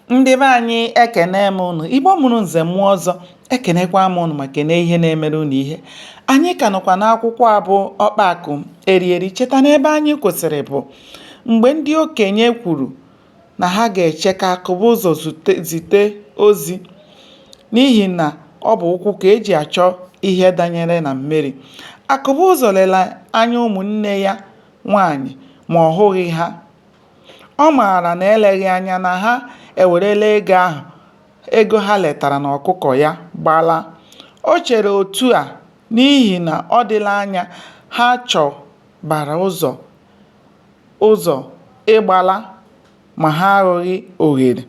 Ndị be anyị ekene m unu. Igbo mụrụ nze mụọ ọzọ, ekenekwa m unu ma kene ihe na-emere unu ihe. Anyị ka nọkwa n'akwụkwọ a bụ Ọkpakụ Erieri. Cheta n'ebe anyị kwụsịrị bụ mgbe ndị okenye kwuru na ha ga-eche ka Akụbụzọ zite ozi, n'ihi na ọ bụ ụkwụ ka eji achọ ihe danyere na mmiri. Akụbụzọ lere anya ụmụnne ya nwaanyị ma ọ hụghị ha. Ọ maara na eleghị anya na ha ewerela ego ha letara na ọkụkọ ya gbala. O chere otu a n'ihi na ọ dịla anya ha chọbara ụzọ ịgbala ma ha ahụghị ohere.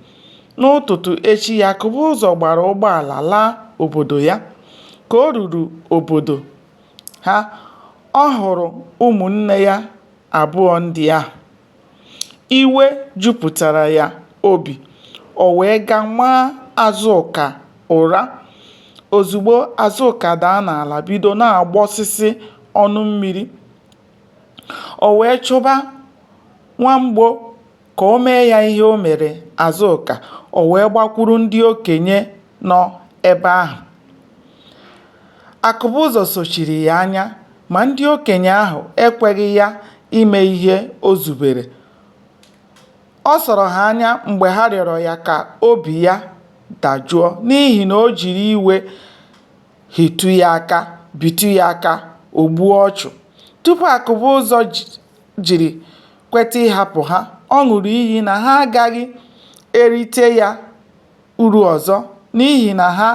N'ụtụtụ echi ya, Akụbụzọ gbara ụgbọala laa obodo ya. Ka o ruru obodo ha, ọ hụrụ ụmụnne ya abụọ ndị ahụ. Iwe jupụtara ya obi. O wee gaa maa Azụka ụra. Ozugbo Azụka daa n'ala bido na-agbọsịsị ọnụ mmiri. O wee chụba Nwamgbo ka o mee ya ihe o mere Azụka. O wee gbakwuru ndị okenye nọ ebe ahụ. Akụbụzọ sochiri ya anya, ma ndị okenye ahụ ekweghị ya ime ihe o zubere. Ọ sọrọ ha anya mgbe ha rịọrọ ya ka obi ya dajụọ, n'ihi na o jiri iwe bitu ya aka o gbuo ọchụ. Tupu Akụbụzọ jiri kweta ịhapụ ha, ọ ṅụrụ iyi na ha agaghị erite ya uru ọzọ, n'ihi na ha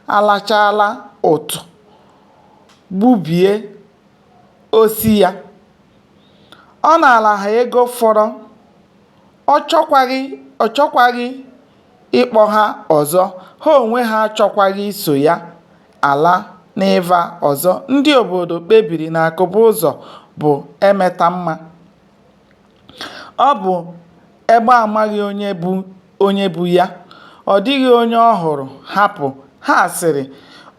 alachala ụtụ gbubie osi ya. Ọ nara ha ego fọrọ. Ọ chọkwaghị ịkpọ ha ọzọ. Ha onwe ha achọkwaghị iso ya ala n'ịva ọzọ. Ndị obodo kpebiri na Akụbụzọ bụ emetamma. Ọ bụ egbe amaghị onye bụ ya. Ọ dịghị onye ọ hụrụ hapụ. Ha sịrị,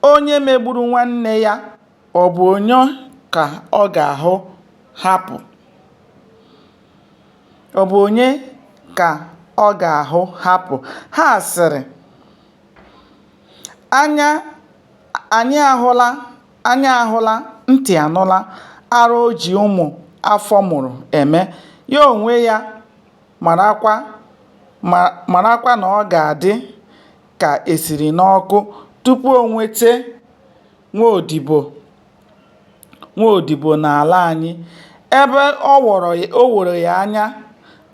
onye megburu nwanne ya, ọ bụ onye ka ọ ga-ahụ hapụ? Ọ bụ onye ka ọ ga-ahụ hapụ? Ha sịrị, anya ahụla, ntị anụla arụ o ji ụmụ afọ mụrụ eme. Ya onwe ya marakwa na ọ ga-adị ka esiri n'ọkụ tupu o nweta nwaodibo n'ala anyị. Ebe o woro ya anya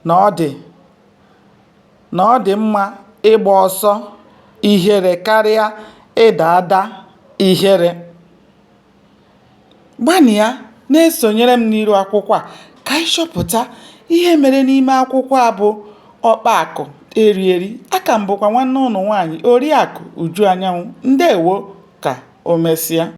na ọ dị mma ịgba ọsọ ihere karịa ịda ada ihere. Gbanịa na-esonyere m n'iru akwụkwọ a ka anyị chọpụta ihe mere n'ime akwụkwọ a bụ Ọkpakụ Erieri. Aka m bụkwa nwanne ụnụ nwaanyị Oriakụ Uju Anyanwụ. Ndewo, ka o mesịa.